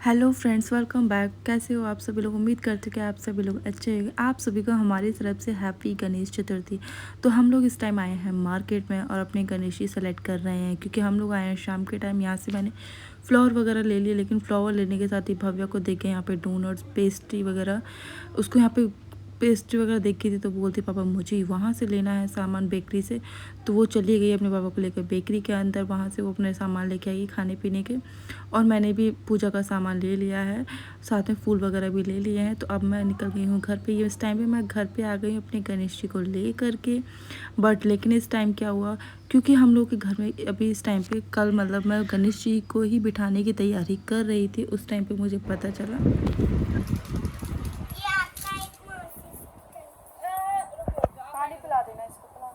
Hello friends, welcome back. कैसे हो आप सभी लोग? उम्मीद करते हैं कि आप सभी लोग अच्छे होंगे। आप सभी को हमारी तरफ से हैप्पी गणेश चतुर्थी। तो हम लोग इस टाइम आए हैं मार्केट में और अपने गणेश जी सेलेक्ट कर रहे हैं, क्योंकि हम लोग आए हैं शाम के टाइम। यहाँ से मैंने फ्लावर वगैरह ले लिए, लेकिन फ्लावर लेने के साथ ही भव्या को देख के यहाँ पे डोनट्स पेस्ट्री वगैरह, उसको यहाँ पे पेस्ट्री वगैरह देखी थी तो बोलती पापा मुझे वहाँ से लेना है सामान बेकरी से। तो वो चली गई अपने पापा को लेकर बेकरी के अंदर। वहाँ से वो अपने सामान लेके आई खाने पीने के, और मैंने भी पूजा का सामान ले लिया है, साथ में फूल वगैरह भी ले लिए हैं। तो अब मैं निकल गई हूँ घर पे। इस टाइम पे मैं घर पे आ गई हूँ अपने गणेश जी को ले करके। बट लेकिन इस टाइम क्या हुआ, क्योंकि हम लोग के घर में अभी इस टाइम पे कल मतलब मैं गणेश जी को ही बिठाने की तैयारी कर रही थी, उस टाइम पे मुझे पता चला। पानी पिला देना इसको, पिला।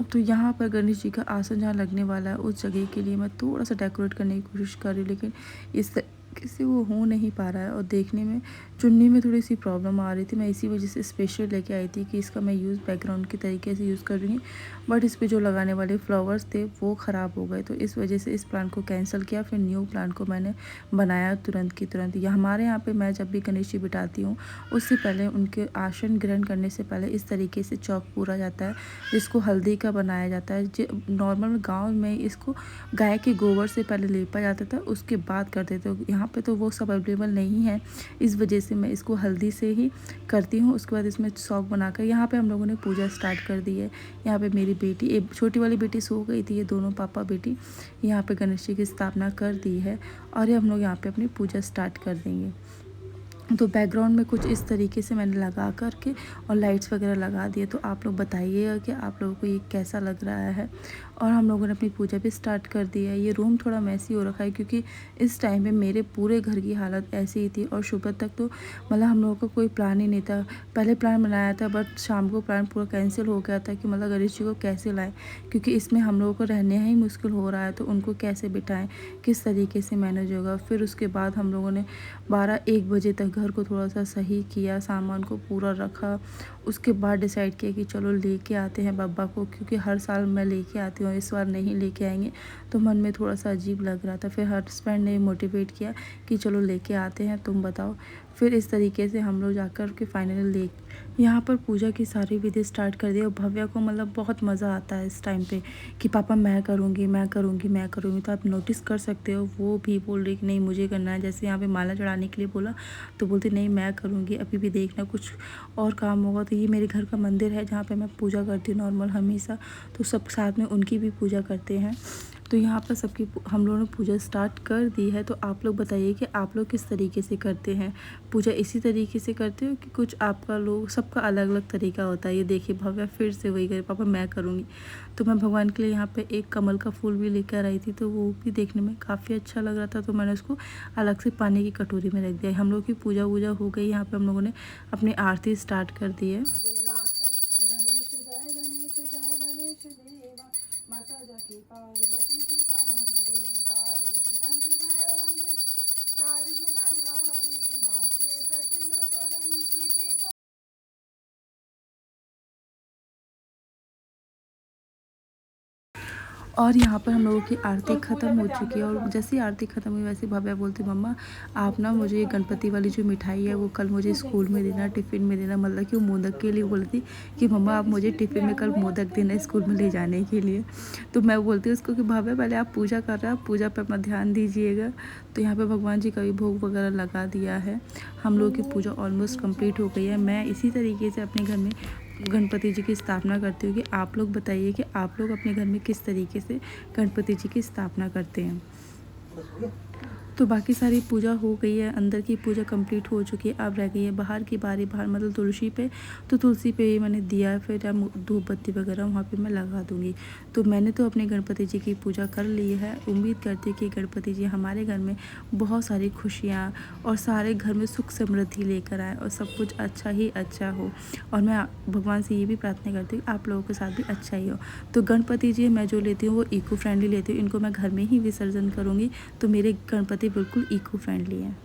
तो यहाँ पर गणेश जी का आसन जहाँ लगने वाला है, उस जगह के लिए मैं थोड़ा सा डेकोरेट करने की कोशिश कर रही हूँ, लेकिन इस तरीके से वो हो नहीं पा रहा है। और देखने में चुनने में थोड़ी सी प्रॉब्लम आ रही थी। मैं इसी वजह से स्पेशल लेके आई थी कि इसका मैं यूज़ बैकग्राउंड के तरीके से यूज़ कर रही हूँ। बट इस पर जो लगाने वाले फ्लावर्स थे वो ख़राब हो गए, तो इस वजह से इस प्लान को कैंसिल किया। फिर न्यू प्लान को मैंने बनाया तुरंत की तुरंत। या हमारे यहाँ पे मैं जब भी गणेश जी बिठाती हूँ, उससे पहले उनके आसन ग्रहण करने से पहले इस तरीके से चौक पूरा जाता है, जिसको हल्दी का बनाया जाता है। नॉर्मल गांव में इसको गाय के गोबर से पहले लेपा जाता था, उसके बाद करते थे। यहाँ पे तो वो सब अवेलेबल नहीं है, इस वजह से मैं इसको हल्दी से ही करती हूँ। उसके बाद इसमें चौक बनाकर यहाँ पे हम लोगों ने पूजा स्टार्ट कर दी है। यहाँ पे मेरी बेटी, एक छोटी वाली बेटी सो गई थी, ये दोनों पापा बेटी यहाँ पे गणेश जी की स्थापना कर दी है, और ये हम लोग यहाँ पे अपनी पूजा स्टार्ट कर देंगे। तो बैकग्राउंड में कुछ इस तरीके से मैंने लगा कर के और लाइट्स वगैरह लगा दिए। तो आप लोग बताइएगा कि आप लोगों को ये कैसा लग रहा है। और हम लोगों ने अपनी पूजा भी स्टार्ट कर दी है। ये रूम थोड़ा मैसी हो रखा है, क्योंकि इस टाइम पे मेरे पूरे घर की हालत ऐसी ही थी। और सुबह तक तो मतलब हम लोगों का कोई प्लान ही नहीं था। पहले प्लान बनाया था, बट शाम को प्लान पूरा कैंसिल हो गया था कि मतलब गणेश जी को कैसे लाएं, क्योंकि इसमें हम लोगों को रहने ही मुश्किल हो रहा है। तो उनको कैसे बिठाएं, किस तरीके से मैनेज होगा। फिर उसके बाद हम लोगों ने 12-1 बजे तक घर को थोड़ा सा सही किया, सामान को पूरा रखा। उसके बाद डिसाइड किया कि चलो लेके आते हैं बब्बा को, क्योंकि हर साल मैं लेके आती हूँ, इस बार नहीं लेके आएंगे तो मन में थोड़ा सा अजीब लग रहा था। फिर हस्बैंड ने मोटिवेट किया कि चलो लेके आते हैं, तुम बताओ। फिर इस तरीके से हम लोग जाकर के फाइनली ले यहाँ पर पूजा की सारी विधि स्टार्ट कर दी। और भव्या को मतलब बहुत मज़ा आता है इस टाइम पे कि पापा मैं करूँगी, मैं करूँगी, मैं करूँगी। तो आप नोटिस कर सकते हो वो भी बोल रही कि नहीं मुझे करना है। जैसे यहाँ पे माला चढ़ाने के लिए बोला तो बोलती नहीं मैं करूँगी, अभी भी देखना कुछ और काम होगा। तो ये मेरे घर का मंदिर है जहाँ पे मैं पूजा करती हूँ नॉर्मल हमेशा, तो सब साथ में उनकी भी पूजा करते हैं। तो यहाँ पर सबकी हम लोगों ने पूजा स्टार्ट कर दी है। तो आप लोग बताइए कि आप लोग किस तरीके से करते हैं पूजा? इसी तरीके से करते हो कि कुछ आपका लोग सबका अलग अलग तरीका होता है? ये देखिए भव्या फिर से वही करे, पापा मैं करूँगी। तो मैं भगवान के लिए यहाँ पे एक कमल का फूल भी लेकर आई थी, तो वो भी देखने में काफ़ी अच्छा लग रहा था। तो मैंने उसको अलग से पानी की कटोरी में रख दिया। हम लोग की पूजा वूजा हो गई। यहाँ पे हम लोगों ने अपनी आरती स्टार्ट कर दी है। और यहाँ पर हम लोगों की आरती ख़त्म हो चुकी है। और जैसे ही आरती ख़त्म हुई वैसे भव्या बोलती मम्मा आप ना मुझे ये गणपति वाली जो मिठाई है वो कल मुझे स्कूल में देना, टिफ़िन में देना। मतलब कि वो मोदक के लिए बोलती कि मम्मा आप मुझे टिफ़िन में कल मोदक देना स्कूल में ले जाने के लिए। तो मैं बोलती हूँ उसको कि भव्या पहले आप पूजा कर रहे हो, आप पूजा पर अपना ध्यान दीजिएगा। तो यहाँ पर भगवान जी का भी भोग वगैरह लगा दिया है। हम लोग की पूजा ऑलमोस्ट कंप्लीट हो गई है। मैं इसी तरीके से अपने घर में गणपति जी की स्थापना करती हूँ। कि आप लोग बताइए कि आप लोग अपने घर में किस तरीके से गणपति जी की स्थापना करते हैं। तो बाकी सारी पूजा हो गई है, अंदर की पूजा कंप्लीट हो चुकी है। अब रह गई है बाहर की बारी। बाहर मतलब तुलसी पे, तो तुलसी पे ही मैंने दिया है। फिर अब धूप बत्ती वगैरह वहाँ पे मैं लगा दूँगी। तो मैंने तो अपने गणपति जी की पूजा कर ली है। उम्मीद करती कि गणपति जी हमारे घर में बहुत सारी खुशियाँ और सारे घर में सुख समृद्धि लेकर आए और सब कुछ अच्छा ही अच्छा हो। और मैं भगवान से ये भी प्रार्थना करती हूँ आप लोगों के साथ भी अच्छा ही हो। तो गणपति जी मैं जो लेती हूँ वो इको फ्रेंडली लेती हूँ। इनको मैं घर में ही विसर्जन करूँगी, तो मेरे गणपति बिल्कुल इको फ्रेंडली है।